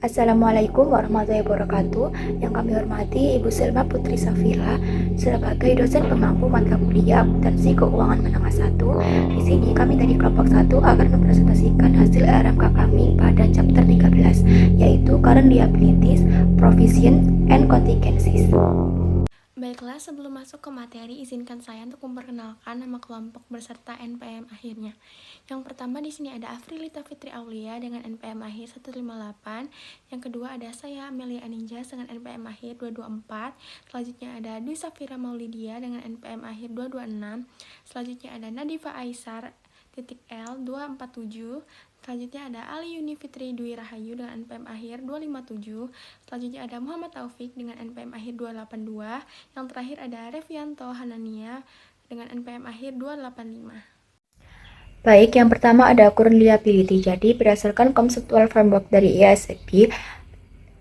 Assalamualaikum warahmatullahi wabarakatuh. Yang kami hormati Ibu Selma Putri Safila sebagai dosen pemangku mata kuliah akuntansi keuangan menengah 1. Di sini kami dari kelompok 1 akan mempresentasikan hasil RMK kami pada chapter 13, yaitu Current Liabilities, Provision, and Contingencies. Baiklah, sebelum masuk ke materi, izinkan saya untuk memperkenalkan nama kelompok beserta NPM akhirnya. Yang pertama di sini ada Afrilita Fitri Aulia dengan NPM akhir 158. Yang kedua ada saya Amelia Aninjas dengan NPM akhir 224. Selanjutnya ada Dwi Safira Maulidia dengan NPM akhir 226. Selanjutnya ada Nadifa Aisar L 247. Selanjutnya ada Ali Yuni Fitri Dwi Rahayu dengan NPM akhir 257. Selanjutnya ada Muhammad Taufik dengan NPM akhir 282. Yang terakhir ada Revianto Hanania dengan NPM akhir 285. Baik, yang pertama ada Current Liability. Jadi, berdasarkan konseptual framework dari IASB,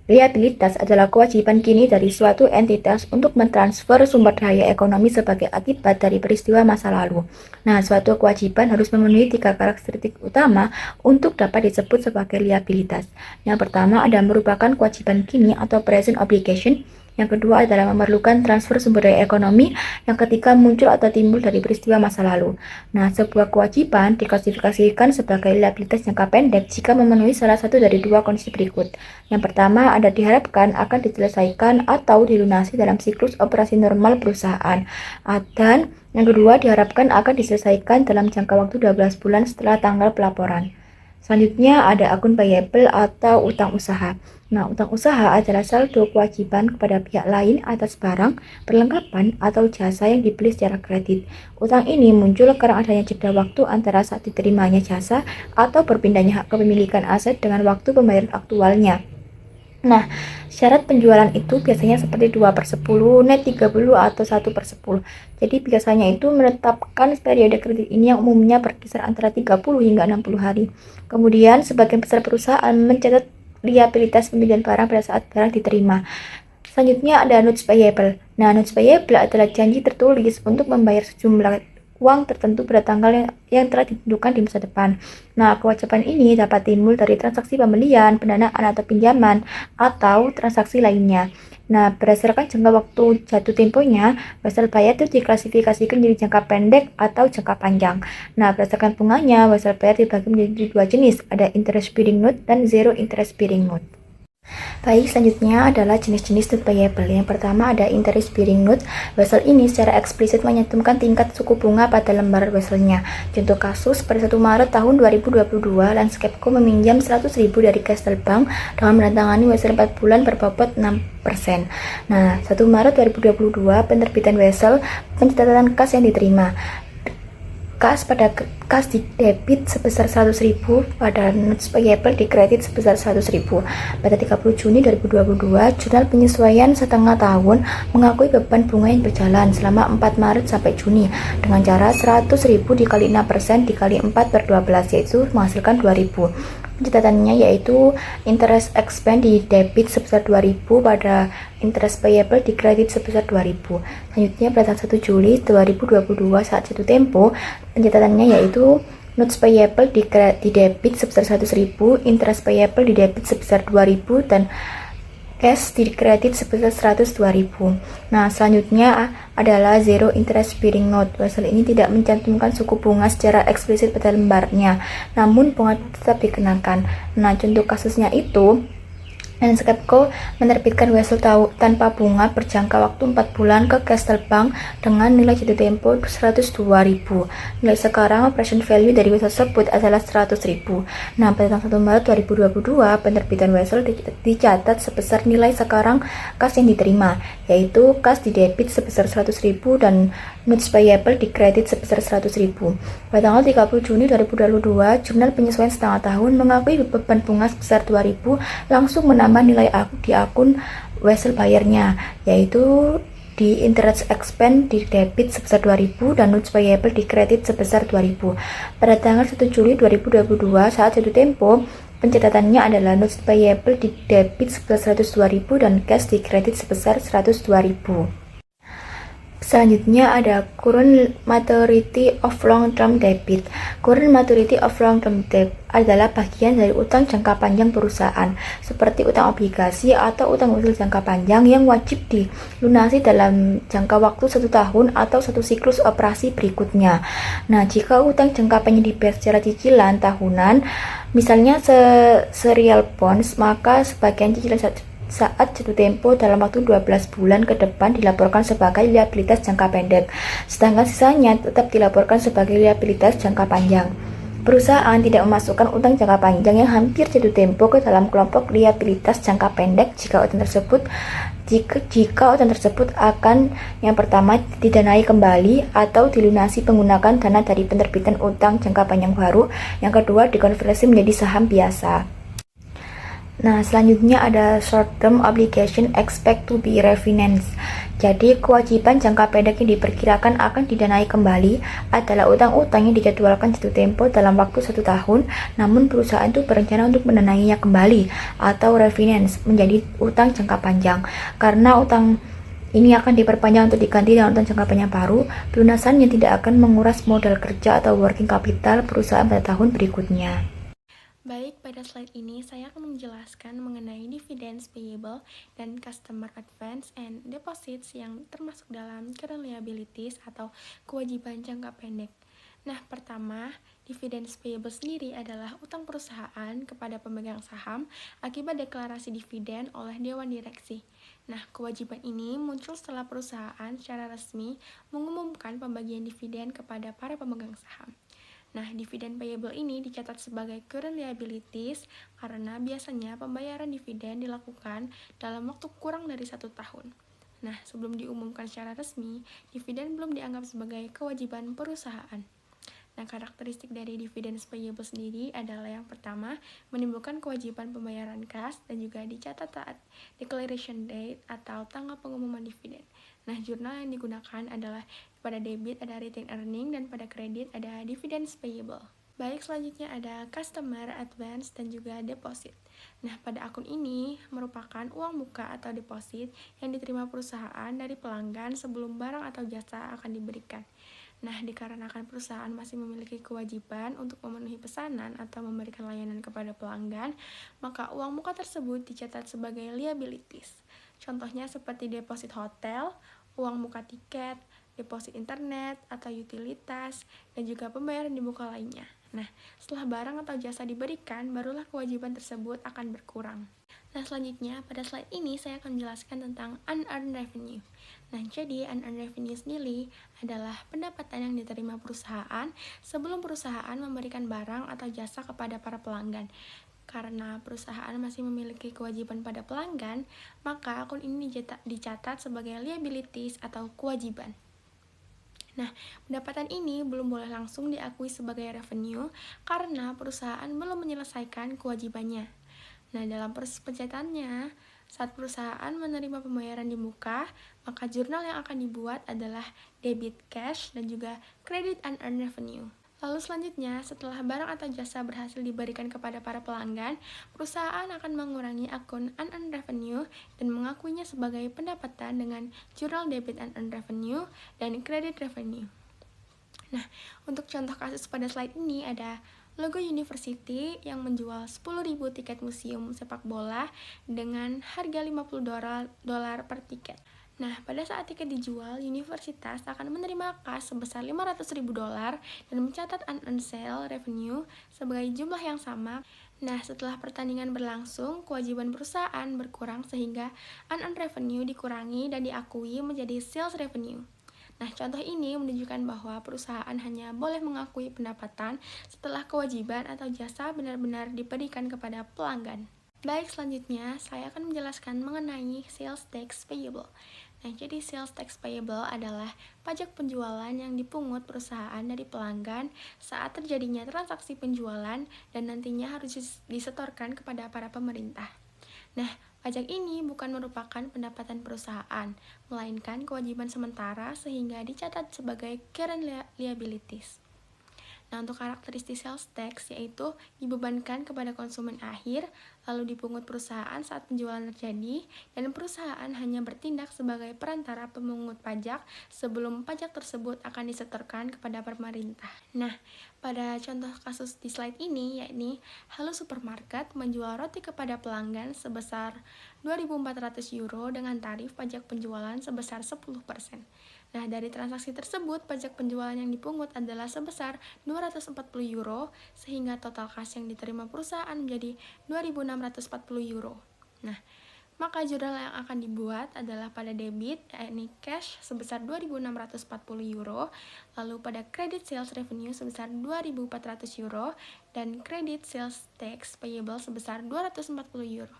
liabilitas adalah kewajiban kini dari suatu entitas untuk mentransfer sumber daya ekonomi sebagai akibat dari peristiwa masa lalu. Nah, suatu kewajiban harus memenuhi 3 karakteristik utama untuk dapat disebut sebagai liabilitas. Yang pertama ada merupakan kewajiban kini atau present obligation. Yang kedua adalah memerlukan transfer sumber daya ekonomi. Yang ketiga muncul atau timbul dari peristiwa masa lalu. Nah, sebuah kewajiban diklasifikasikan sebagai liabilitas jangka pendek jika memenuhi salah satu dari 2 kondisi berikut. Yang pertama ada diharapkan akan diselesaikan atau dilunasi dalam siklus operasi normal perusahaan. Dan yang kedua diharapkan akan diselesaikan dalam jangka waktu 12 bulan setelah tanggal pelaporan. Selanjutnya ada akun payable atau utang usaha. Nah, utang usaha adalah saldo kewajiban kepada pihak lain atas barang, perlengkapan, atau jasa yang dibeli secara kredit. Utang ini muncul karena adanya jeda waktu antara saat diterimanya jasa atau berpindahnya hak kepemilikan aset dengan waktu pembayaran aktualnya. Nah, syarat penjualan itu biasanya seperti 2/10, net 30, atau 1/10. Jadi biasanya itu menetapkan periode kredit ini yang umumnya berkisar antara 30 hingga 60 hari. Kemudian, sebagian besar perusahaan mencatat liabilitas pembelian barang pada saat barang diterima. Selanjutnya ada notes payable. Nah, notes payable adalah janji tertulis untuk membayar sejumlah uang tertentu pada tanggal yang telah ditentukan di masa depan. Nah, kewajiban ini dapat timbul dari transaksi pembelian, pendanaan atau pinjaman, atau transaksi lainnya. Nah, berdasarkan jangka waktu jatuh temponya, wesel bayar itu diklasifikasikan menjadi jangka pendek atau jangka panjang. Nah, berdasarkan bunganya, wesel bayar dibagi menjadi 2 jenis, ada interest bearing note dan zero interest bearing note. Baik, selanjutnya adalah jenis-jenis note payable. Yang pertama ada interest bearing note. Wesel ini secara eksplisit menyantumkan tingkat suku bunga pada lembar weselnya. Contoh kasus, pada 1 Maret tahun 2022, Landscapeco meminjam 100.000 dari Castle Bank dengan menandatangani wesel 4 bulan berbobot 6%. Nah, 1 Maret 2022, penerbitan wesel, pencatatan kas yang diterima. Kas di debit sebesar 100.000, pada notes payable di kredit sebesar 100.000. Pada 30 Juni 2022, jurnal penyesuaian setengah tahun mengakui beban bunga yang berjalan selama 4 Maret sampai Juni dengan cara 100.000 dikali 6% dikali 4/12, yaitu menghasilkan 2.000. Pencatatannya yaitu interest expense di debit sebesar 2.000 pada interest payable di kredit sebesar 2.000. Selanjutnya pada 1 Juli 2022 saat jatuh tempo, pencatatannya yaitu notes payable di debit sebesar 100.000, interest payable di debit sebesar 2.000, dan cash di kredit sebesar 102.000. Nah, selanjutnya adalah zero interest bearing note. Wesel ini tidak mencantumkan suku bunga secara eksplisit pada lembarnya, namun bunga tetap dikenakan. Nah, contoh kasusnya itu Landscapeco menerbitkan wesel tanpa bunga berjangka waktu 4 bulan ke Castle Bank dengan nilai jatuh tempo 102.000. Nilai sekarang operation value dari wesel tersebut adalah 100.000. Nah, pada tanggal 1 Maret 2022, penerbitan wesel dicatat sebesar nilai sekarang kas yang diterima, yaitu kas di debit sebesar 100.000 dan notes payable di kredit sebesar 100.000. Pada tanggal 30 Juni 2022, jurnal penyesuaian setengah tahun mengakui beban bunga sebesar 2.000 langsung menambah nilai di akun wesel bayarnya, yaitu di interest expense di debit sebesar 2.000 dan notes payable di kredit sebesar 2.000. Pada tanggal 1 Juli 2022 saat jatuh tempo, pencatatannya adalah notes payable di debit sebesar 102.000 dan cash di kredit sebesar 102.000. Selanjutnya ada current maturity of long-term debit. Current maturity of long-term debt adalah bagian dari utang jangka panjang perusahaan, seperti utang obligasi atau utang usul jangka panjang yang wajib dilunasi dalam jangka waktu 1 tahun atau 1 siklus operasi berikutnya. Nah, jika utang jangka panjang dibayar secara cicilan tahunan, misalnya serial bonds, maka sebagian cicilan saat jatuh tempo dalam waktu 12 bulan ke depan dilaporkan sebagai liabilitas jangka pendek, sedangkan sisanya tetap dilaporkan sebagai liabilitas jangka panjang. Perusahaan tidak memasukkan utang jangka panjang yang hampir jatuh tempo ke dalam kelompok liabilitas jangka pendek jika utang tersebut akan yang pertama didanai kembali atau dilunasi menggunakan dana dari penerbitan utang jangka panjang baru, yang kedua dikonversi menjadi saham biasa. Nah, selanjutnya ada short-term obligation expect to be refinanced. Jadi, kewajiban jangka pendek yang diperkirakan akan didanai kembali adalah utang-utang yang dijadwalkan jatuh tempo dalam waktu 1 tahun, namun perusahaan itu berencana untuk mendanainya kembali atau refinance menjadi utang jangka panjang. Karena utang ini akan diperpanjang untuk diganti dengan utang jangka panjang baru, pelunasannya tidak akan menguras modal kerja atau working capital perusahaan pada tahun berikutnya. Baik, pada slide ini saya akan menjelaskan mengenai dividends payable dan customer advance and deposits yang termasuk dalam current liabilities atau kewajiban jangka pendek. Nah, pertama, dividends payable sendiri adalah utang perusahaan kepada pemegang saham akibat deklarasi dividen oleh dewan direksi. Nah, kewajiban ini muncul setelah perusahaan secara resmi mengumumkan pembagian dividen kepada para pemegang saham. Nah, dividen payable ini dicatat sebagai current liabilities karena biasanya pembayaran dividen dilakukan dalam waktu kurang dari 1 tahun. Nah, sebelum diumumkan secara resmi, dividen belum dianggap sebagai kewajiban perusahaan. Nah, karakteristik dari dividen payable sendiri adalah yang pertama, menimbulkan kewajiban pembayaran kas dan juga dicatat saat declaration date atau tanggal pengumuman dividen. Nah, jurnal yang digunakan adalah pada debit ada retained earning dan pada kredit ada dividends payable. Baik, selanjutnya ada customer advance dan juga deposit. Nah, pada akun ini merupakan uang muka atau deposit yang diterima perusahaan dari pelanggan sebelum barang atau jasa akan diberikan. Nah, dikarenakan perusahaan masih memiliki kewajiban untuk memenuhi pesanan atau memberikan layanan kepada pelanggan, maka uang muka tersebut dicatat sebagai liabilities. Contohnya seperti deposit hotel, uang muka tiket, deposit internet atau utilitas, dan juga pembayaran di muka lainnya. Nah, setelah barang atau jasa diberikan, barulah kewajiban tersebut akan berkurang. Nah, selanjutnya pada slide ini saya akan menjelaskan tentang unearned revenue. Nah, jadi unearned revenue sendiri adalah pendapatan yang diterima perusahaan sebelum perusahaan memberikan barang atau jasa kepada para pelanggan. Karena perusahaan masih memiliki kewajiban pada pelanggan, maka akun ini dicatat sebagai liabilities atau kewajiban. Nah, pendapatan ini belum boleh langsung diakui sebagai revenue karena perusahaan belum menyelesaikan kewajibannya. Nah, dalam proses pencatatannya, saat perusahaan menerima pembayaran di muka, maka jurnal yang akan dibuat adalah debit cash dan juga credit unearned revenue. Lalu selanjutnya, setelah barang atau jasa berhasil diberikan kepada para pelanggan, perusahaan akan mengurangi akun unearned revenue dan mengakuinya sebagai pendapatan dengan jurnal debit unearned revenue dan credit revenue. Nah, untuk contoh kasus pada slide ini ada Logo University yang menjual 10.000 tiket museum sepak bola dengan harga $50 per tiket. Nah, pada saat tiket dijual, universitas akan menerima kas sebesar $500.000 dan mencatat unearned sale revenue sebagai jumlah yang sama. Nah, setelah pertandingan berlangsung, kewajiban perusahaan berkurang sehingga unearned revenue dikurangi dan diakui menjadi sales revenue. Nah, contoh ini menunjukkan bahwa perusahaan hanya boleh mengakui pendapatan setelah kewajiban atau jasa benar-benar diberikan kepada pelanggan. Baik, selanjutnya saya akan menjelaskan mengenai sales tax payable. Nah, jadi sales tax payable adalah pajak penjualan yang dipungut perusahaan dari pelanggan saat terjadinya transaksi penjualan dan nantinya harus disetorkan kepada para pemerintah. Nah, pajak ini bukan merupakan pendapatan perusahaan, melainkan kewajiban sementara sehingga dicatat sebagai current liabilities. Nah, untuk karakteristik sales tax yaitu dibebankan kepada konsumen akhir, lalu dipungut perusahaan saat penjualan terjadi, dan perusahaan hanya bertindak sebagai perantara pemungut pajak sebelum pajak tersebut akan disetorkan kepada pemerintah. Nah, pada contoh kasus di slide ini, yakni Halo Supermarket menjual roti kepada pelanggan sebesar 2.400 euro dengan tarif pajak penjualan sebesar 10%. Nah, dari transaksi tersebut, pajak penjualan yang dipungut adalah sebesar 240 euro, sehingga total kas yang diterima perusahaan menjadi 2.640 euro. Nah, maka jurnal yang akan dibuat adalah pada debit, yakni cash sebesar 2.640 euro, lalu pada credit sales revenue sebesar 2.400 euro, dan credit sales tax payable sebesar 240 euro.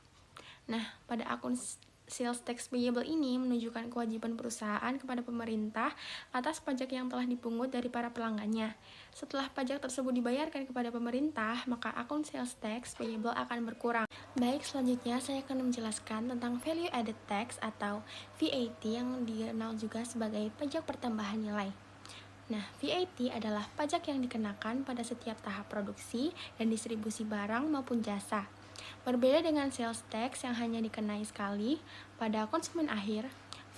Nah, pada akun sales tax payable ini menunjukkan kewajiban perusahaan kepada pemerintah atas pajak yang telah dipungut dari para pelanggannya. Setelah pajak tersebut dibayarkan kepada pemerintah, maka akun sales tax payable akan berkurang. Baik, selanjutnya saya akan menjelaskan tentang value added tax atau VAT yang dikenal juga sebagai pajak pertambahan nilai. Nah, VAT adalah pajak yang dikenakan pada setiap tahap produksi dan distribusi barang maupun jasa. Berbeda dengan sales tax yang hanya dikenai sekali pada konsumen akhir,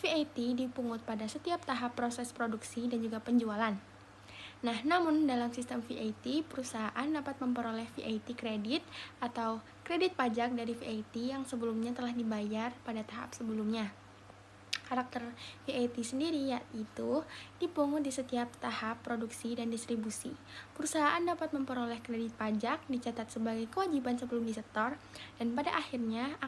VAT dipungut pada setiap tahap proses produksi dan juga penjualan. Nah, namun dalam sistem VAT, perusahaan dapat memperoleh VAT kredit atau kredit pajak dari VAT yang sebelumnya telah dibayar pada tahap sebelumnya. Karakter VAT sendiri yaitu dipungut di setiap tahap produksi dan distribusi. Perusahaan dapat memperoleh kredit pajak dicatat sebagai kewajiban sebelum disetor, dan pada akhirnya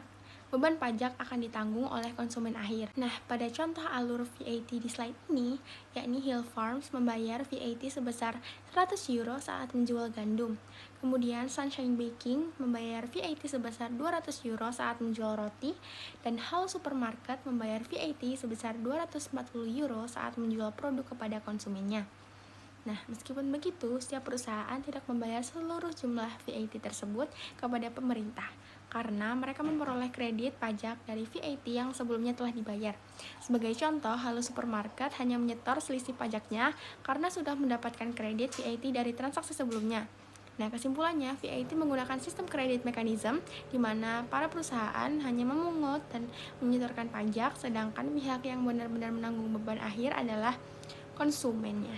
beban pajak akan ditanggung oleh konsumen akhir. Nah, pada contoh alur VAT di slide ini, yakni Hill Farms membayar VAT sebesar 100 euro saat menjual gandum. Kemudian Sunshine Baking membayar VAT sebesar 200 euro saat menjual roti, dan Halo Supermarket membayar VAT sebesar 240 euro saat menjual produk kepada konsumennya. Nah, meskipun begitu, setiap perusahaan tidak membayar seluruh jumlah VAT tersebut kepada pemerintah, karena mereka memperoleh kredit pajak dari VAT yang sebelumnya telah dibayar. Sebagai contoh, Halo Supermarket hanya menyetor selisih pajaknya karena sudah mendapatkan kredit VAT dari transaksi sebelumnya. Nah, kesimpulannya, VAT menggunakan sistem kredit mekanisme di mana para perusahaan hanya memungut dan menyetorkan pajak, sedangkan pihak yang benar-benar menanggung beban akhir adalah konsumennya.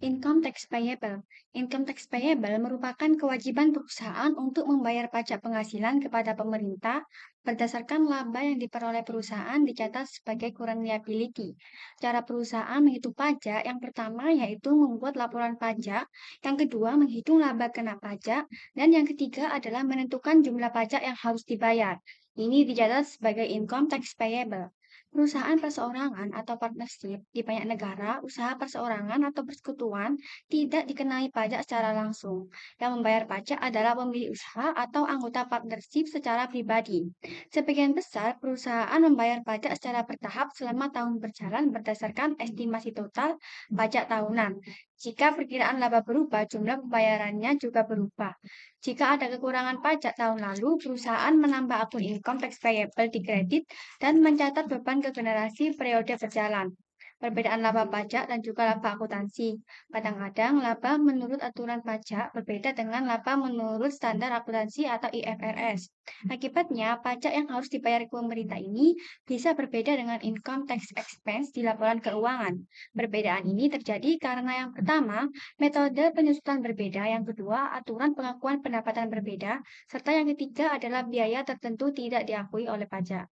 Income tax payable. Income tax payable merupakan kewajiban perusahaan untuk membayar pajak penghasilan kepada pemerintah berdasarkan laba yang diperoleh perusahaan dicatat sebagai current liability. Cara perusahaan menghitung pajak yang pertama yaitu membuat laporan pajak, yang kedua menghitung laba kena pajak, dan yang ketiga adalah menentukan jumlah pajak yang harus dibayar. Ini dicatat sebagai income tax payable. Perusahaan perseorangan atau partnership di banyak negara, usaha perseorangan atau persekutuan tidak dikenai pajak secara langsung. Yang membayar pajak adalah pemilik usaha atau anggota partnership secara pribadi. Sebagian besar perusahaan membayar pajak secara bertahap selama tahun berjalan berdasarkan estimasi total pajak tahunan. Jika perkiraan laba berubah, jumlah pembayarannya juga berubah. Jika ada kekurangan pajak tahun lalu, perusahaan menambah akun income tax payable di kredit dan mencatat beban ke generasi periode berjalan. Perbedaan laba pajak dan juga laba akuntansi. Kadang-kadang laba menurut aturan pajak berbeda dengan laba menurut standar akuntansi atau IFRS. Akibatnya, pajak yang harus dibayar ke pemerintah ini bisa berbeda dengan income tax expense di laporan keuangan. Perbedaan ini terjadi karena yang pertama, metode penyusutan berbeda, yang kedua, aturan pengakuan pendapatan berbeda, serta yang ketiga adalah biaya tertentu tidak diakui oleh pajak.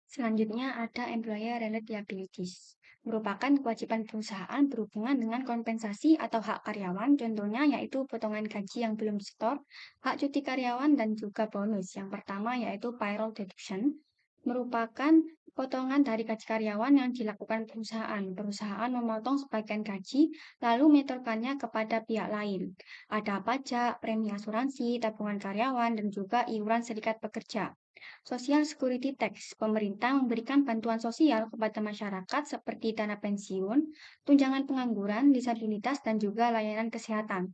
Selanjutnya ada employer-related liabilities, merupakan kewajiban perusahaan berhubungan dengan kompensasi atau hak karyawan, contohnya yaitu potongan gaji yang belum disetor, hak cuti karyawan, dan juga bonus. Yang pertama yaitu payroll deduction, merupakan potongan dari gaji karyawan yang dilakukan perusahaan. Perusahaan memotong sebagian gaji, lalu menyetorkannya kepada pihak lain. Ada pajak, premi asuransi, tabungan karyawan, dan juga iuran serikat pekerja. Social Security Tax, pemerintah memberikan bantuan sosial kepada masyarakat seperti dana pensiun, tunjangan pengangguran, disabilitas, dan juga layanan kesehatan.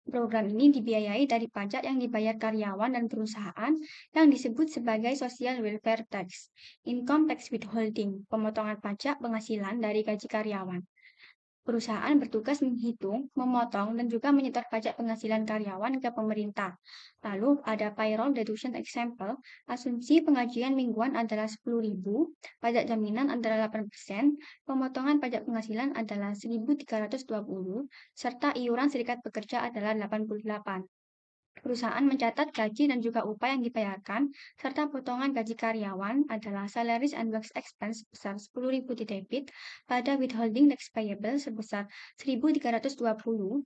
Program ini dibiayai dari pajak yang dibayar karyawan dan perusahaan yang disebut sebagai Social Welfare Tax. Income Tax Withholding, pemotongan pajak penghasilan dari gaji karyawan. Perusahaan bertugas menghitung, memotong, dan juga menyetor pajak penghasilan karyawan ke pemerintah. Lalu ada payroll deduction example, asumsi pengajian mingguan adalah 10.000, pajak jaminan adalah 8%, pemotongan pajak penghasilan adalah 1.320, serta iuran serikat pekerja adalah 88. Perusahaan mencatat gaji dan juga upah yang dibayarkan, serta potongan gaji karyawan adalah salaries and works expense sebesar 10.000 di debit, pada withholding tax payable sebesar 1.320,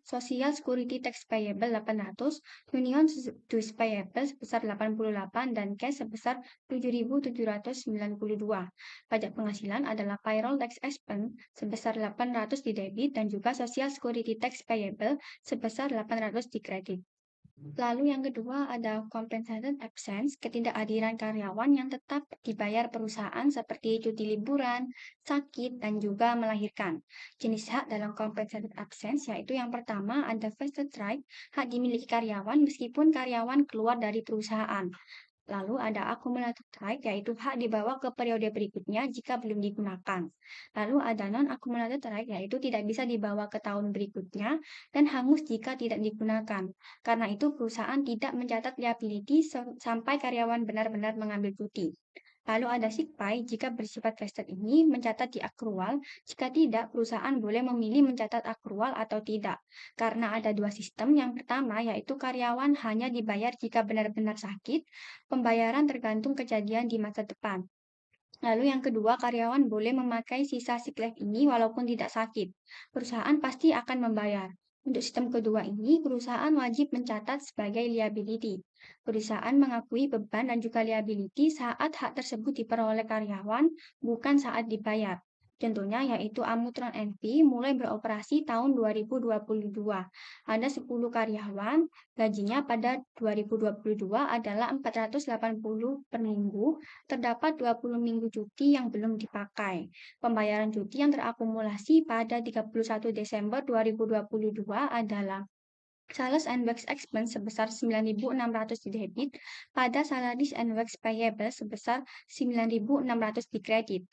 social security tax payable 800, union dues payable sebesar 88, dan cash sebesar 7.792. Pajak penghasilan adalah payroll tax expense sebesar 800 di debit dan juga social security tax payable sebesar 800 di kredit. Lalu yang kedua ada compensated absence, ketidakhadiran karyawan yang tetap dibayar perusahaan seperti cuti liburan, sakit, dan juga melahirkan. Jenis hak dalam compensated absence yaitu yang pertama ada vested right, hak dimiliki karyawan meskipun karyawan keluar dari perusahaan. Lalu ada accumulated right, yaitu hak dibawa ke periode berikutnya jika belum digunakan. Lalu ada non-accumulated right, yaitu tidak bisa dibawa ke tahun berikutnya dan hangus jika tidak digunakan. Karena itu perusahaan tidak mencatat liability sampai karyawan benar-benar mengambil cuti. Lalu ada sick pay, jika bersifat vested ini mencatat di akrual, jika tidak perusahaan boleh memilih mencatat akrual atau tidak. Karena ada dua sistem, yang pertama yaitu karyawan hanya dibayar jika benar-benar sakit, pembayaran tergantung kejadian di masa depan. Lalu yang kedua, karyawan boleh memakai sisa sick leave ini walaupun tidak sakit. Perusahaan pasti akan membayar. Untuk sistem kedua ini, perusahaan wajib mencatat sebagai liability. Perusahaan mengakui beban dan juga liability saat hak tersebut diperoleh karyawan, bukan saat dibayar. Contohnya yaitu Amutron NV mulai beroperasi tahun 2022. Ada 10 karyawan, gajinya pada 2022 adalah 480 per minggu, terdapat 20 minggu cuti yang belum dipakai. Pembayaran cuti yang terakumulasi pada 31 Desember 2022 adalah sales and works expense sebesar 9.600 di debit, pada salaries and works payable sebesar 9.600 di kredit.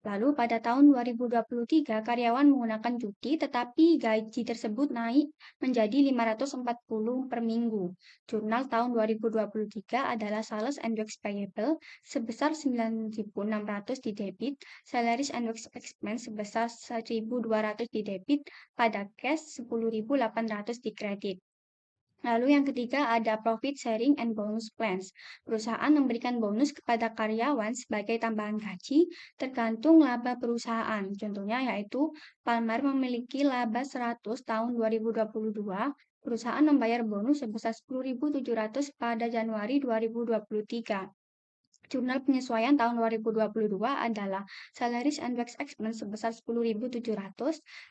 Lalu pada tahun 2023 karyawan menggunakan cuti tetapi gaji tersebut naik menjadi 540 per minggu. Jurnal tahun 2023 adalah sales and works payable sebesar 9.600 di debit, salaries and works expense sebesar 1.200 di debit, pada cash 10.800 di kredit. Lalu yang ketiga ada profit sharing and bonus plans. Perusahaan memberikan bonus kepada karyawan sebagai tambahan gaji tergantung laba perusahaan. Contohnya yaitu Palmer memiliki laba 100 tahun 2022. Perusahaan membayar bonus sebesar 10.700 pada Januari 2023. Jurnal penyesuaian tahun 2022 adalah salaries and works expense sebesar 10.700,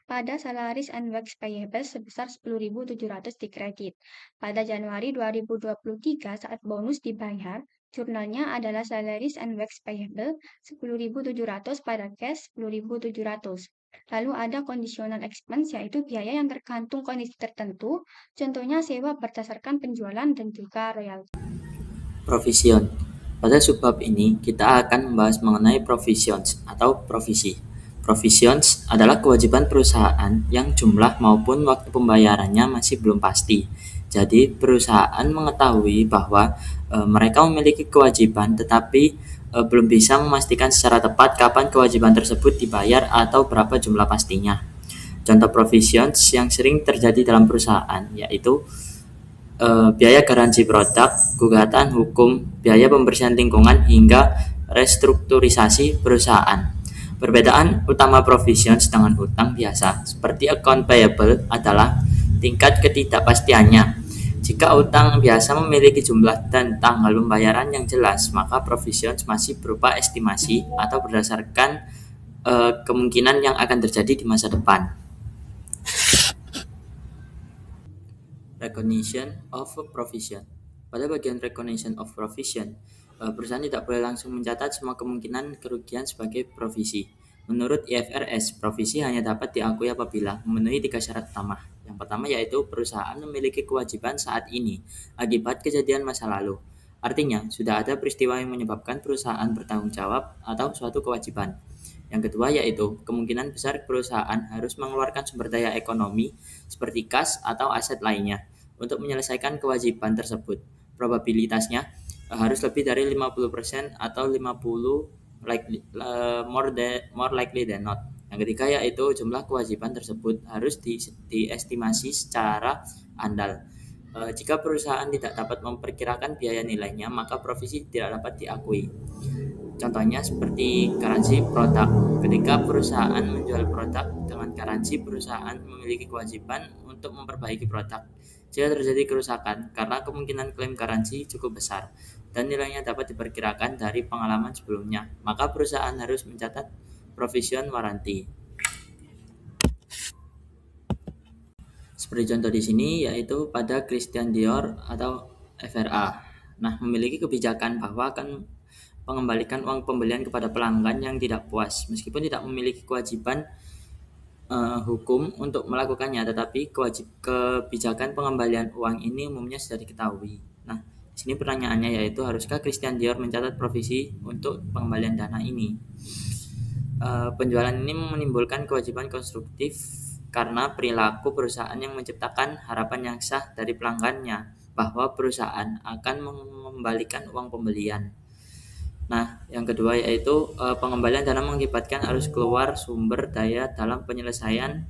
pada salaries and works payable sebesar 10.700 di kredit. Pada Januari 2023 saat bonus dibayar, jurnalnya adalah salaries and works payable 10.700 pada cash 10.700. Lalu ada conditional expense, yaitu biaya yang tergantung kondisi tertentu, contohnya sewa berdasarkan penjualan dan juga royalti. Provision. Pada subbab ini, kita akan membahas mengenai provisions atau provisi. Provisions adalah kewajiban perusahaan yang jumlah maupun waktu pembayarannya masih belum pasti. Jadi, perusahaan mengetahui bahwa mereka memiliki kewajiban tetapi belum bisa memastikan secara tepat kapan kewajiban tersebut dibayar atau berapa jumlah pastinya. Contoh provisions yang sering terjadi dalam perusahaan yaitu biaya garansi produk, gugatan hukum, biaya pembersihan lingkungan, hingga restrukturisasi perusahaan. Perbedaan utama provisions dengan utang biasa seperti account payable adalah tingkat ketidakpastiannya. Jika utang biasa memiliki jumlah dan tanggal pembayaran yang jelas, maka provisions masih berupa estimasi atau berdasarkan kemungkinan yang akan terjadi di masa depan. Recognition of provision. Pada bagian recognition of provision, perusahaan tidak boleh langsung mencatat semua kemungkinan kerugian sebagai provisi. Menurut IFRS, provisi hanya dapat diakui apabila memenuhi 3 syarat utama. Yang pertama yaitu perusahaan memiliki kewajiban saat ini akibat kejadian masa lalu. Artinya, sudah ada peristiwa yang menyebabkan perusahaan bertanggung jawab atau suatu kewajiban. Yang kedua yaitu kemungkinan besar perusahaan harus mengeluarkan sumber daya ekonomi seperti kas atau aset lainnya untuk menyelesaikan kewajiban tersebut. Probabilitasnya harus lebih dari 50% atau 50 more likely than not. Yang ketiga yaitu jumlah kewajiban tersebut harus diestimasi secara andal. Jika perusahaan tidak dapat memperkirakan biaya nilainya, maka provisi tidak dapat diakui. Contohnya seperti garansi produk. Ketika perusahaan menjual produk dengan garansi, perusahaan memiliki kewajiban untuk memperbaiki produk jika terjadi kerusakan, karena kemungkinan klaim garansi cukup besar dan nilainya dapat diperkirakan dari pengalaman sebelumnya, maka perusahaan harus mencatat provision warranty. Seperti contoh di sini yaitu pada Christian Dior atau FRA. Nah, memiliki kebijakan bahwa akan mengembalikan uang pembelian kepada pelanggan yang tidak puas, meskipun tidak memiliki kewajiban hukum untuk melakukannya, tetapi kebijakan pengembalian uang ini umumnya sudah diketahui. Nah, di sini pertanyaannya yaitu haruskah Christian Dior mencatat provisi untuk pengembalian dana ini? Penjualan ini menimbulkan kewajiban konstruktif karena perilaku perusahaan yang menciptakan harapan yang sah dari pelanggannya bahwa perusahaan akan mengembalikan uang pembelian. Nah, yang kedua yaitu pengembalian dana mengakibatkan harus keluar sumber daya dalam penyelesaian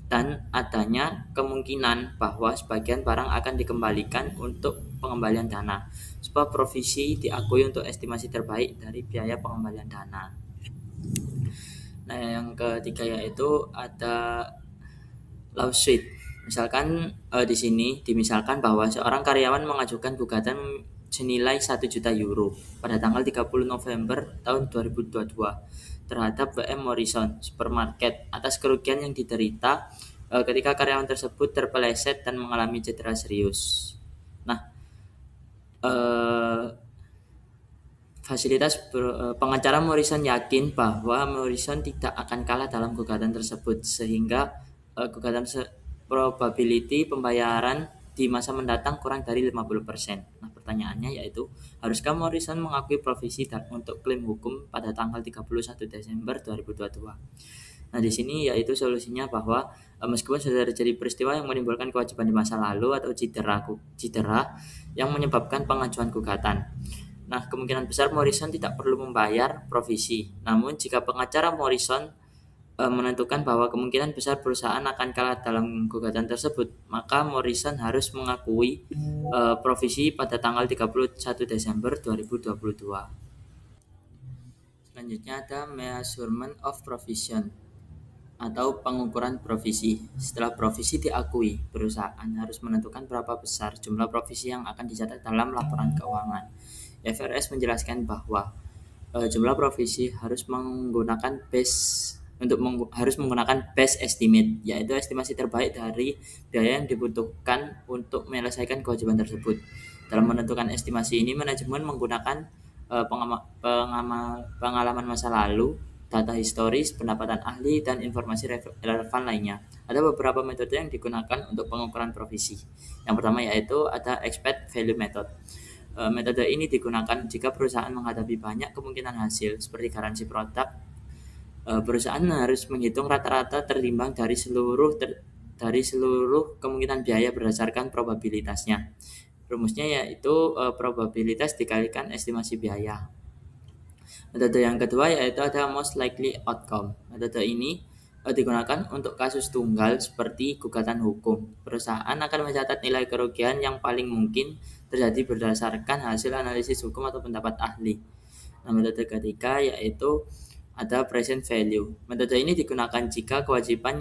dan adanya kemungkinan bahwa sebagian barang akan dikembalikan untuk pengembalian dana. Sebuah provisi diakui untuk estimasi terbaik dari biaya pengembalian dana. Nah, yang ketiga yaitu ada lawsuit. Misalkan di sini dimisalkan bahwa seorang karyawan mengajukan gugatan senilai 1 juta euro pada tanggal 30 November tahun 2022 terhadap WM Morrison Supermarket atas kerugian yang diderita ketika karyawan tersebut terpeleset dan mengalami cedera serius. Nah, pengacara Morrison yakin bahwa Morrison tidak akan kalah dalam gugatan tersebut, sehingga probability pembayaran di masa mendatang kurang dari 50%. Nah, pertanyaannya yaitu, haruskah Morrison mengakui provisi untuk klaim hukum pada tanggal 31 Desember 2022? Nah, di sini yaitu solusinya bahwa meskipun sudah terjadi peristiwa yang menimbulkan kewajiban di masa lalu atau cedera yang menyebabkan pengajuan gugatan. Nah, kemungkinan besar Morrison tidak perlu membayar provisi. Namun, jika pengacara Morrison menentukan bahwa kemungkinan besar perusahaan akan kalah dalam gugatan tersebut, maka Morrison harus mengakui provisi pada tanggal 31 Desember 2022. Selanjutnya ada measurement of provision atau pengukuran provisi. Setelah provisi diakui, perusahaan harus menentukan berapa besar jumlah provisi yang akan dicatat dalam laporan keuangan. IFRS menjelaskan bahwa jumlah provisi harus menggunakan best estimate, yaitu estimasi terbaik dari biaya yang dibutuhkan untuk menyelesaikan kewajiban tersebut. Dalam menentukan estimasi ini, manajemen menggunakan pengalaman masa lalu, data historis, pendapatan ahli, dan informasi relevan lainnya. Ada beberapa metode yang digunakan untuk pengukuran provisi. Yang pertama yaitu ada expect value method. Metode ini digunakan jika perusahaan menghadapi banyak kemungkinan hasil, seperti garansi produk. Perusahaan harus menghitung rata-rata tertimbang dari seluruh kemungkinan biaya berdasarkan probabilitasnya. Rumusnya yaitu probabilitas dikalikan estimasi biaya. Metode yang kedua yaitu ada most likely outcome. Metode ini digunakan untuk kasus tunggal seperti gugatan hukum. Perusahaan akan mencatat nilai kerugian yang paling mungkin terjadi berdasarkan hasil analisis hukum atau pendapat ahli. Nah, metode ketiga yaitu ada present value. Metode ini digunakan jika kewajiban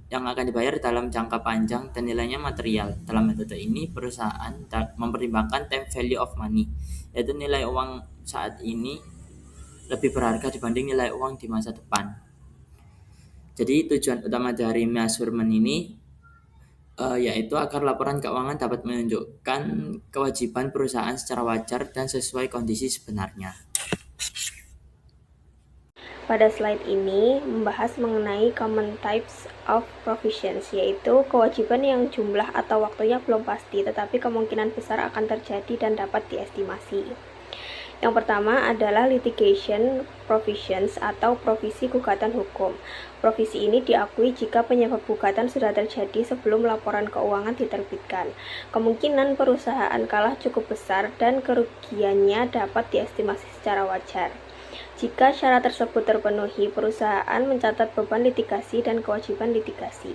yang akan dibayar dalam jangka panjang dan nilainya material. Dalam metode ini, perusahaan mempertimbangkan time value of money, yaitu nilai uang saat ini lebih berharga dibanding nilai uang di masa depan. Jadi tujuan utama dari measurement ini yaitu agar laporan keuangan dapat menunjukkan kewajiban perusahaan secara wajar dan sesuai kondisi sebenarnya. Pada slide ini membahas mengenai common types of provisions, yaitu kewajiban yang jumlah atau waktunya belum pasti, tetapi kemungkinan besar akan terjadi dan dapat diestimasi. Yang pertama adalah litigation provisions atau provisi gugatan hukum. Provisi ini diakui jika penyebab gugatan sudah terjadi sebelum laporan keuangan diterbitkan. Kemungkinan perusahaan kalah cukup besar dan kerugiannya dapat diestimasi secara wajar. Jika syarat tersebut terpenuhi, perusahaan mencatat beban litigasi dan kewajiban litigasi.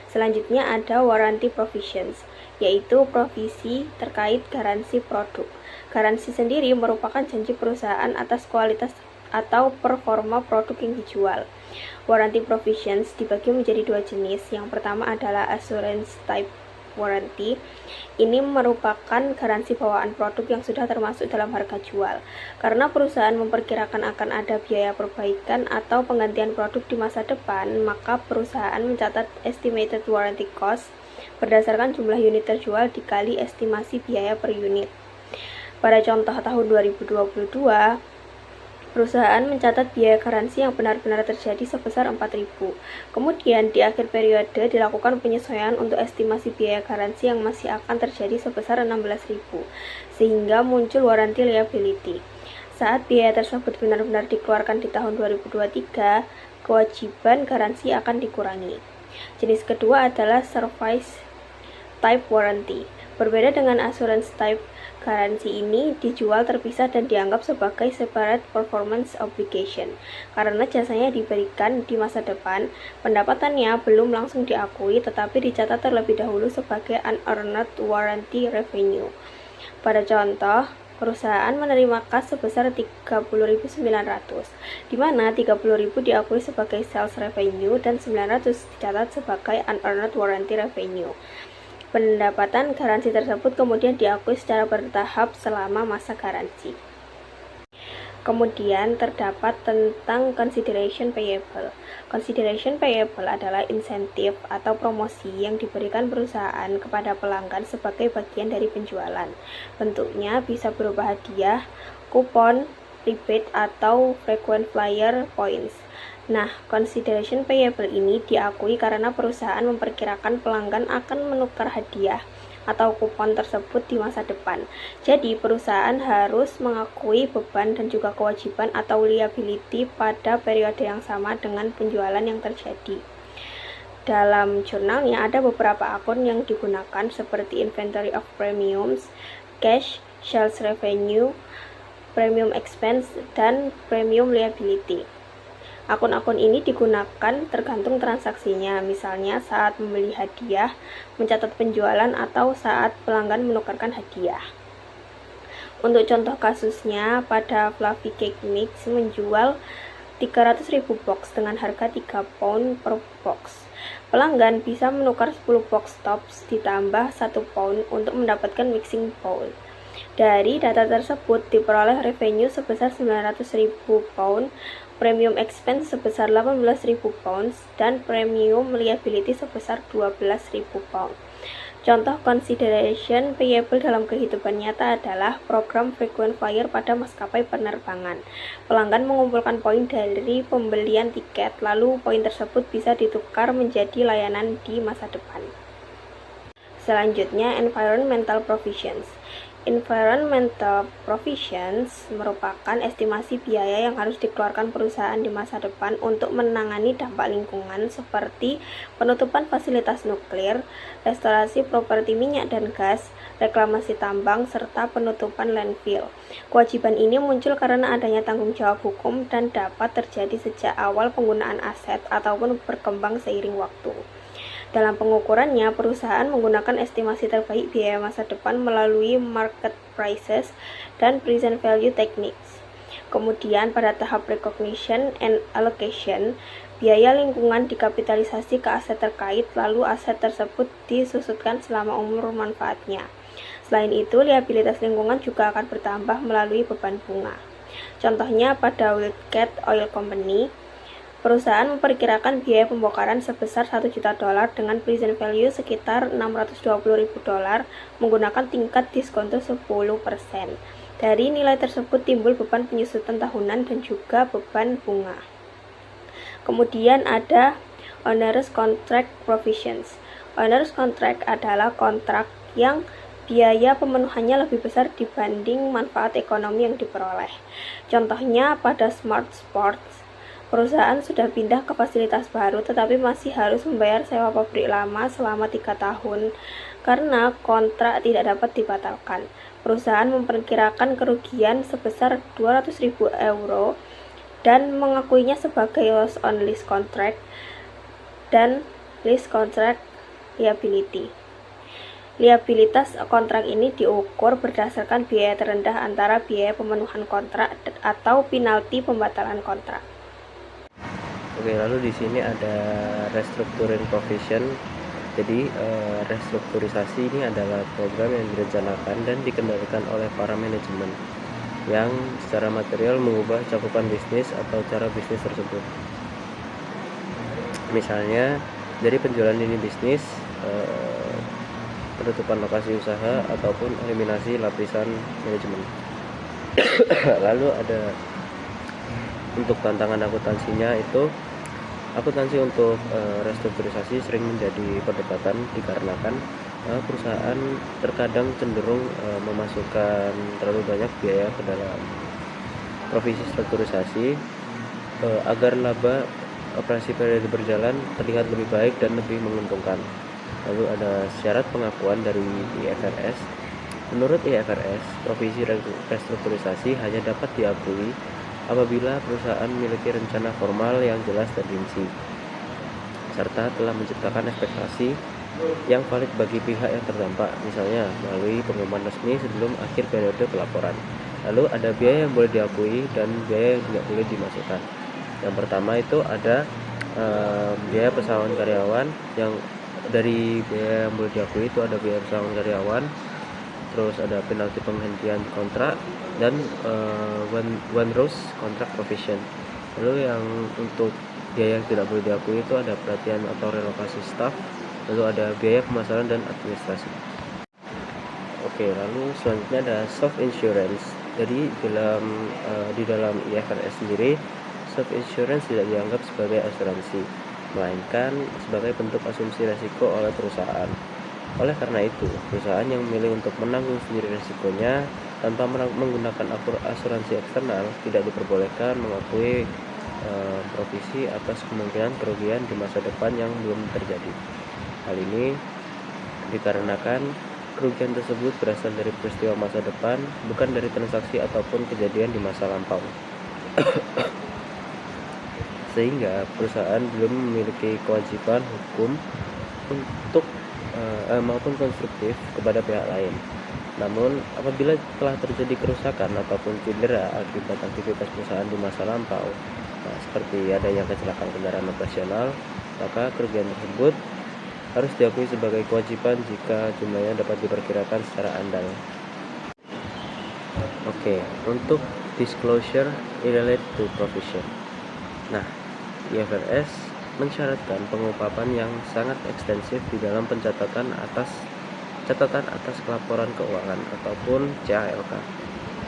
Selanjutnya ada warranty provisions, yaitu provisi terkait garansi produk. Garansi sendiri merupakan janji perusahaan atas kualitas atau performa produk yang dijual. Warranty provisions dibagi menjadi dua jenis. Yang pertama adalah assurance type warranty. Ini merupakan garansi bawaan produk yang sudah termasuk dalam harga jual. Karena perusahaan memperkirakan akan ada biaya perbaikan atau penggantian produk di masa depan, maka perusahaan mencatat estimated warranty cost berdasarkan jumlah unit terjual dikali estimasi biaya per unit. Pada contoh tahun 2022, perusahaan mencatat biaya garansi yang benar-benar terjadi sebesar 4.000. Kemudian di akhir periode dilakukan penyesuaian untuk estimasi biaya garansi yang masih akan terjadi sebesar 16.000, sehingga muncul warranty liability. Saat biaya tersebut benar-benar dikeluarkan di tahun 2023, kewajiban garansi akan dikurangi. Jenis kedua adalah service type warranty. Berbeda dengan assurance type, garansi ini dijual terpisah dan dianggap sebagai separate performance obligation. Karena jasanya diberikan di masa depan, pendapatannya belum langsung diakui tetapi dicatat terlebih dahulu sebagai unearned warranty revenue. Pada contoh, perusahaan menerima kas sebesar 30.900, di mana 30.000 diakui sebagai sales revenue dan 900 dicatat sebagai unearned warranty revenue. Pendapatan garansi tersebut kemudian diakui secara bertahap selama masa garansi. Kemudian terdapat tentang consideration payable. Consideration payable adalah insentif atau promosi yang diberikan perusahaan kepada pelanggan sebagai bagian dari penjualan. Bentuknya bisa berupa hadiah, kupon, rebate, atau frequent flyer points. Nah, consideration payable ini diakui karena perusahaan memperkirakan pelanggan akan menukar hadiah atau kupon tersebut di masa depan. Jadi, perusahaan harus mengakui beban dan juga kewajiban atau liability pada periode yang sama dengan penjualan yang terjadi. Dalam jurnalnya ada beberapa akun yang digunakan seperti inventory of premiums, cash, sales revenue, premium expense, dan premium liability. Akun-akun ini digunakan tergantung transaksinya, misalnya saat membeli hadiah, mencatat penjualan, atau saat pelanggan menukarkan hadiah. Untuk contoh kasusnya, pada Fluffy Cake Mix menjual 300.000 box dengan harga 3 pound per box. Pelanggan bisa menukar 10 box tops ditambah 1 pound untuk mendapatkan mixing bowl. Dari data tersebut diperoleh revenue sebesar 900.000 pound, premium expense sebesar 18.000 pounds, dan premium liability sebesar 12.000 pound. Contoh consideration payable dalam kehidupan nyata adalah program frequent flyer pada maskapai penerbangan. Pelanggan mengumpulkan poin dari pembelian tiket, lalu poin tersebut bisa ditukar menjadi layanan di masa depan. Selanjutnya, environmental provisions. Environmental provisions merupakan estimasi biaya yang harus dikeluarkan perusahaan di masa depan untuk menangani dampak lingkungan seperti penutupan fasilitas nuklir, restorasi properti minyak dan gas, reklamasi tambang, serta penutupan landfill. Kewajiban ini muncul karena adanya tanggung jawab hukum dan dapat terjadi sejak awal penggunaan aset ataupun berkembang seiring waktu. Dalam pengukurannya, perusahaan menggunakan estimasi terbaik biaya masa depan melalui market prices dan present value techniques. Kemudian pada tahap recognition and allocation, biaya lingkungan dikapitalisasi ke aset terkait, lalu aset tersebut disusutkan selama umur manfaatnya. Selain itu, liabilitas lingkungan juga akan bertambah melalui beban bunga. Contohnya pada Wildcat Oil Company, perusahaan memperkirakan biaya pembongkaran sebesar $1 juta dengan present value sekitar $620.000 menggunakan tingkat diskonto 10%. Dari nilai tersebut timbul beban penyusutan tahunan dan juga beban bunga. Kemudian ada onerous contract provisions. Onerous contract adalah kontrak yang biaya pemenuhannya lebih besar dibanding manfaat ekonomi yang diperoleh. Contohnya pada Smart Sports, perusahaan sudah pindah ke fasilitas baru tetapi masih harus membayar sewa pabrik lama selama 3 tahun karena kontrak tidak dapat dibatalkan. Perusahaan memperkirakan kerugian sebesar 200.000 euro dan mengakuinya sebagai loss on lease contract dan lease contract liability. Liabilitas kontrak ini diukur berdasarkan biaya terendah antara biaya pemenuhan kontrak atau penalti pembatalan kontrak. Oke, lalu di sini ada restructuring provision. Jadi restrukturisasi ini adalah program yang direncanakan dan dikendalikan oleh para manajemen yang secara material mengubah cakupan bisnis atau cara bisnis tersebut. Misalnya dari penjualan dini bisnis, penutupan lokasi usaha, ataupun eliminasi lapisan manajemen. Lalu ada untuk tantangan akuntansinya itu, akuntansi untuk restrukturisasi sering menjadi perdebatan dikarenakan perusahaan terkadang cenderung memasukkan terlalu banyak biaya ke dalam provisi strukturisasi agar laba operasi periode berjalan terlihat lebih baik dan lebih menguntungkan. Lalu ada syarat pengakuan dari IFRS. Menurut IFRS, provisi restrukturisasi hanya dapat diakui apabila perusahaan memiliki rencana formal yang jelas dan rinci, serta telah menciptakan ekspektasi yang valid bagi pihak yang terdampak, misalnya melalui pengumuman resmi sebelum akhir periode pelaporan. Lalu ada biaya yang boleh diakui dan biaya yang tidak boleh dimasukkan. Yang pertama itu ada biaya pesangon karyawan. Yang dari biaya yang boleh diakui itu ada biaya pesangon karyawan, terus ada penalti penghentian kontrak, dan one rose contract provision. Lalu yang untuk biaya yang tidak boleh diakui itu ada pelatihan atau relokasi staff, lalu ada biaya pemasaran dan administrasi. Oke, lalu selanjutnya ada soft insurance. Jadi di dalam IFRS sendiri, soft insurance tidak dianggap sebagai asuransi, melainkan sebagai bentuk asumsi resiko oleh perusahaan. Oleh karena itu, perusahaan yang memilih untuk menanggung sendiri resikonya tanpa menggunakan asuransi eksternal tidak diperbolehkan mengakui provisi atas kemungkinan kerugian di masa depan yang belum terjadi. Hal ini dikarenakan kerugian tersebut berasal dari peristiwa masa depan, bukan dari transaksi ataupun kejadian di masa lampau. Sehingga perusahaan belum memiliki kewajiban hukum untuk maupun konstruktif kepada pihak lain. Namun apabila telah terjadi kerusakan ataupun cedera akibat aktivitas perusahaan di masa lampau, seperti adanya kecelakaan kendaraan operasional, maka kerugian tersebut harus diakui sebagai kewajiban jika jumlahnya dapat diperkirakan secara andal. Oke, untuk disclosure related to provision. Nah, IFRS mensyaratkan pengungkapan yang sangat ekstensif di dalam catatan atas laporan keuangan ataupun CALK.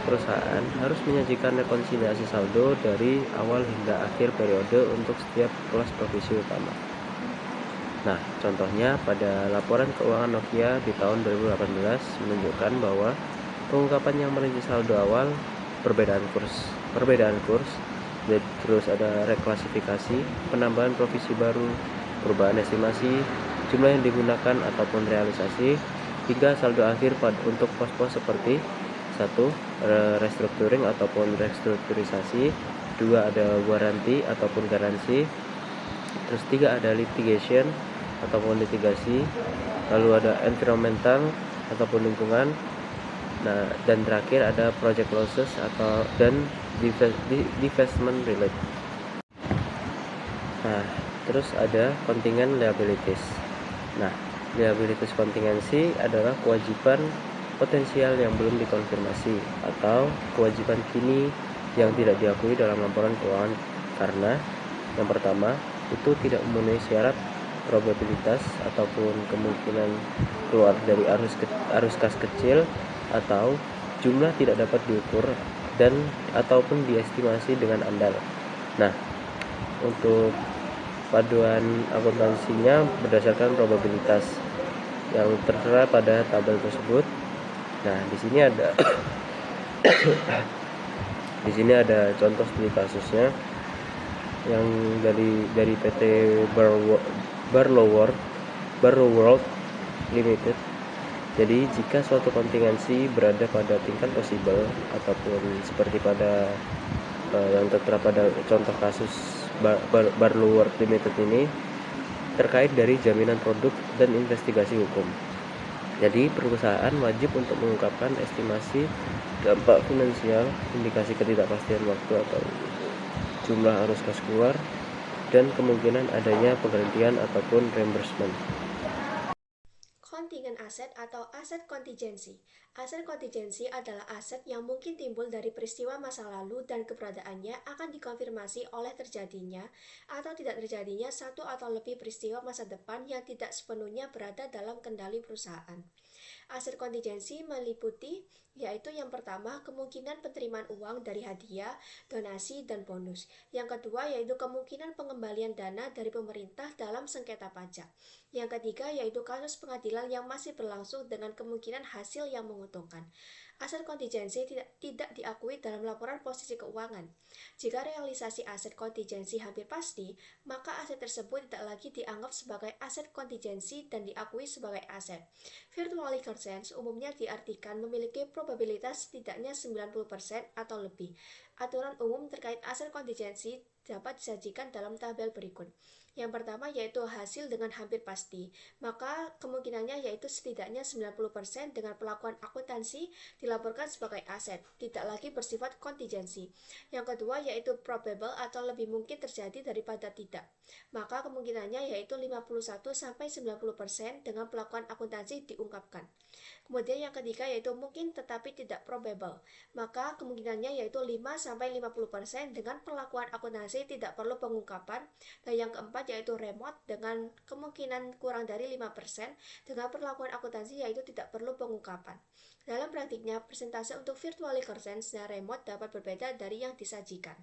Perusahaan harus menyajikan rekonsiliasi saldo dari awal hingga akhir periode untuk setiap kelas provisi utama. Nah, contohnya pada laporan keuangan Nokia di tahun 2018 menunjukkan bahwa pengungkapan yang merinci saldo awal, perbedaan kurs, terus ada reklasifikasi, penambahan provisi baru, perubahan estimasi, jumlah yang digunakan ataupun realisasi, hingga saldo akhir untuk pos-pos seperti 1. Restructuring ataupun restrukturisasi, 2. Ada waranti ataupun garansi, terus 3. Ada litigation ataupun litigasi, lalu ada environmental ataupun lingkungan, nah, dan terakhir ada project losses dan divestment related. Nah, terus ada contingent liabilities. Nah, liabilities contingency adalah kewajiban potensial yang belum dikonfirmasi atau kewajiban kini yang tidak diakui dalam laporan keuangan karena yang pertama itu tidak memenuhi syarat probabilitas ataupun kemungkinan keluar dari arus kas kecil, atau jumlah tidak dapat diukur dan ataupun diestimasi dengan andal. Nah, untuk paduan akuntansinya berdasarkan probabilitas yang tertera pada tabel tersebut. Nah, di sini ada di sini ada contoh studi kasusnya yang dari PT Barlow World Limited. Jadi jika suatu kontingensi berada pada tingkat possible ataupun seperti pada yang tertera pada contoh kasus Barlow World Limited ini terkait dari jaminan produk dan investigasi hukum. Jadi perusahaan wajib untuk mengungkapkan estimasi dampak finansial, indikasi ketidakpastian waktu atau jumlah arus kas keluar, dan kemungkinan adanya penggantian ataupun reimbursement. Kontingen aset atau aset kontingensi. Aset kontingensi adalah aset yang mungkin timbul dari peristiwa masa lalu dan keberadaannya akan dikonfirmasi oleh terjadinya atau tidak terjadinya satu atau lebih peristiwa masa depan yang tidak sepenuhnya berada dalam kendali perusahaan. Aset kontingensi meliputi yaitu yang pertama kemungkinan penerimaan uang dari hadiah, donasi, dan bonus. Yang kedua yaitu kemungkinan pengembalian dana dari pemerintah dalam sengketa pajak. Yang ketiga yaitu kasus pengadilan yang masih berlangsung dengan kemungkinan hasil yang menguntungkan. Aset kontingensi tidak diakui dalam laporan posisi keuangan. Jika realisasi aset kontingensi hampir pasti, maka aset tersebut tidak lagi dianggap sebagai aset kontingensi dan diakui sebagai aset. Virtually certain umumnya diartikan memiliki probabilitas setidaknya 90% atau lebih. Aturan umum terkait aset kontingensi dapat disajikan dalam tabel berikut. Yang pertama yaitu hasil dengan hampir pasti, maka kemungkinannya yaitu setidaknya 90% dengan pelakuan akuntansi dilaporkan sebagai aset, tidak lagi bersifat kontingensi. Yang kedua yaitu probable atau lebih mungkin terjadi daripada tidak, maka kemungkinannya yaitu 51-90% dengan pelakuan akuntansi diungkapkan. Kemudian yang ketiga yaitu mungkin tetapi tidak probable, maka kemungkinannya yaitu 5-50% dengan perlakuan akuntansi tidak perlu pengungkapan. Dan yang keempat yaitu remote dengan kemungkinan kurang dari 5% dengan perlakuan akuntansi yaitu tidak perlu pengungkapan. Dalam praktiknya, persentase untuk virtually certain dan remote dapat berbeda dari yang disajikan.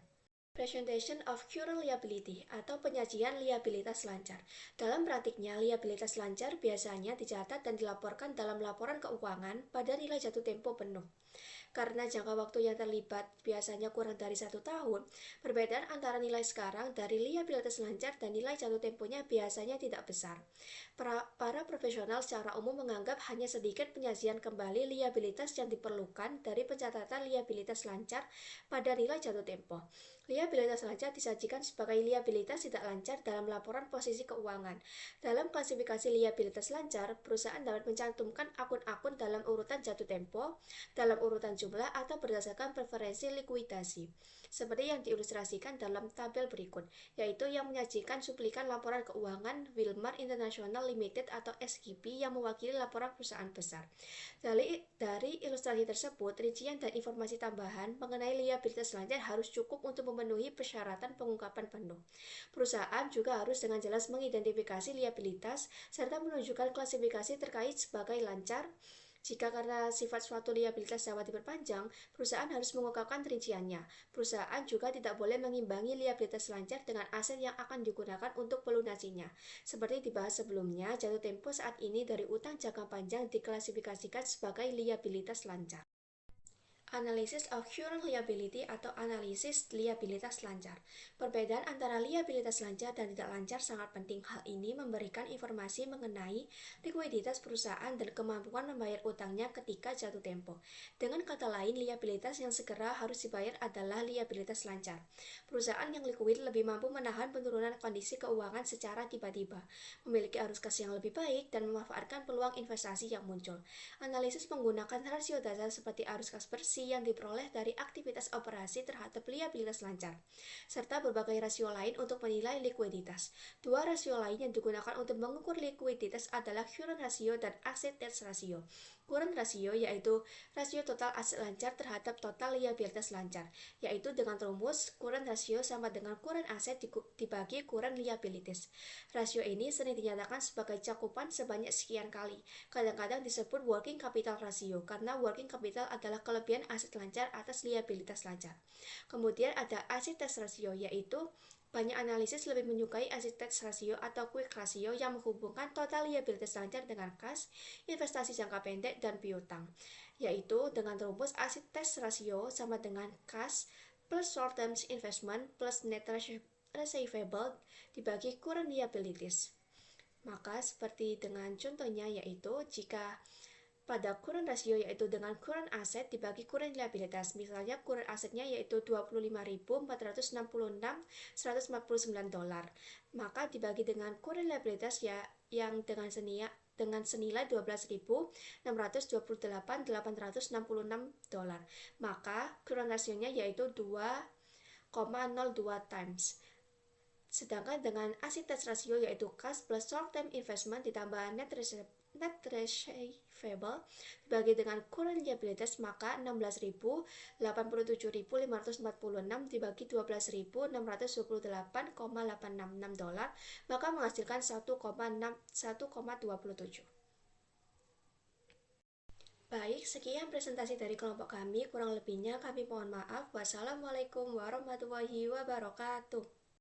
Presentation of current liability atau penyajian liabilitas lancar. Dalam praktiknya, liabilitas lancar biasanya dicatat dan dilaporkan dalam laporan keuangan pada nilai jatuh tempo penuh. Karena jangka waktu yang terlibat biasanya kurang dari 1 tahun, perbedaan antara nilai sekarang dari liabilitas lancar dan nilai jatuh temponya biasanya tidak besar. Para profesional secara umum menganggap hanya sedikit penyajian kembali liabilitas yang diperlukan dari pencatatan liabilitas lancar pada nilai jatuh tempo. Liabilitas lancar disajikan sebagai liabilitas tidak lancar dalam laporan posisi keuangan. Dalam klasifikasi liabilitas lancar, perusahaan dapat mencantumkan akun-akun dalam urutan jatuh tempo, dalam urutan jumlah, atau berdasarkan preferensi likuidasi, seperti yang diilustrasikan dalam tabel berikut, yaitu yang menyajikan cuplikan laporan keuangan Wilmar International Limited atau SGP yang mewakili laporan perusahaan besar. Dari ilustrasi tersebut, rincian dan informasi tambahan mengenai liabilitas lancar harus cukup untuk memenuhi persyaratan pengungkapan penuh. Perusahaan juga harus dengan jelas mengidentifikasi liabilitas serta menunjukkan klasifikasi terkait sebagai lancar. Jika karena sifat suatu liabilitas dapat diperpanjang, perusahaan harus mengungkapkan rinciannya. Perusahaan juga tidak boleh mengimbangi liabilitas lancar dengan aset yang akan digunakan untuk pelunasinya. Seperti dibahas sebelumnya, jatuh tempo saat ini dari utang jangka panjang diklasifikasikan sebagai liabilitas lancar. Analysis of current liability atau analisis liabilitas lancar. Perbedaan antara liabilitas lancar dan tidak lancar sangat penting. Hal ini memberikan informasi mengenai likuiditas perusahaan dan kemampuan membayar utangnya ketika jatuh tempo. Dengan kata lain, liabilitas yang segera harus dibayar adalah liabilitas lancar. Perusahaan yang likuid lebih mampu menahan penurunan kondisi keuangan secara tiba-tiba, memiliki arus kas yang lebih baik, dan memanfaatkan peluang investasi yang muncul. Analisis menggunakan rasio dasar seperti arus kas bersih yang diperoleh dari aktivitas operasi terhadap liabilitas lancar, serta berbagai rasio lain untuk menilai likuiditas. Dua rasio lain yang digunakan untuk mengukur likuiditas adalah current ratio dan asset debt ratio. Current ratio yaitu rasio total aset lancar terhadap total liabilitas lancar, yaitu dengan rumus current ratio sama dengan current asset dibagi current liabilities. Rasio ini sering dinyatakan sebagai cakupan sebanyak sekian kali. Kadang-kadang disebut working capital ratio karena working capital adalah kelebihan aset lancar atas liabilitas lancar. Kemudian ada asset test ratio, yaitu banyak analisis lebih menyukai asset test ratio atau quick ratio yang menghubungkan total liabilitas lancar dengan kas, investasi jangka pendek, dan piutang. yaitu dengan rumus asset test ratio sama dengan cash plus short term investment plus net receivable dibagi current liabilities. Maka seperti dengan contohnya yaitu jika pada current ratio yaitu dengan current asset dibagi current liabilitas. Misalnya current asetnya yaitu 25.466 dolar. Maka dibagi dengan current liabilitas ya yang dengan senilai 12.628.866 dolar. Maka current ratio-nya yaitu 2,02 times. Sedangkan dengan asset test ratio yaitu cash plus short term investment ditambah net receivable dibagi dengan current liabilities, maka 16.087.546 dibagi 12.628,866 dolar, maka menghasilkan 1,27. Baik, sekian presentasi dari kelompok kami. Kurang lebihnya kami mohon maaf. Wassalamualaikum warahmatullahi wabarakatuh.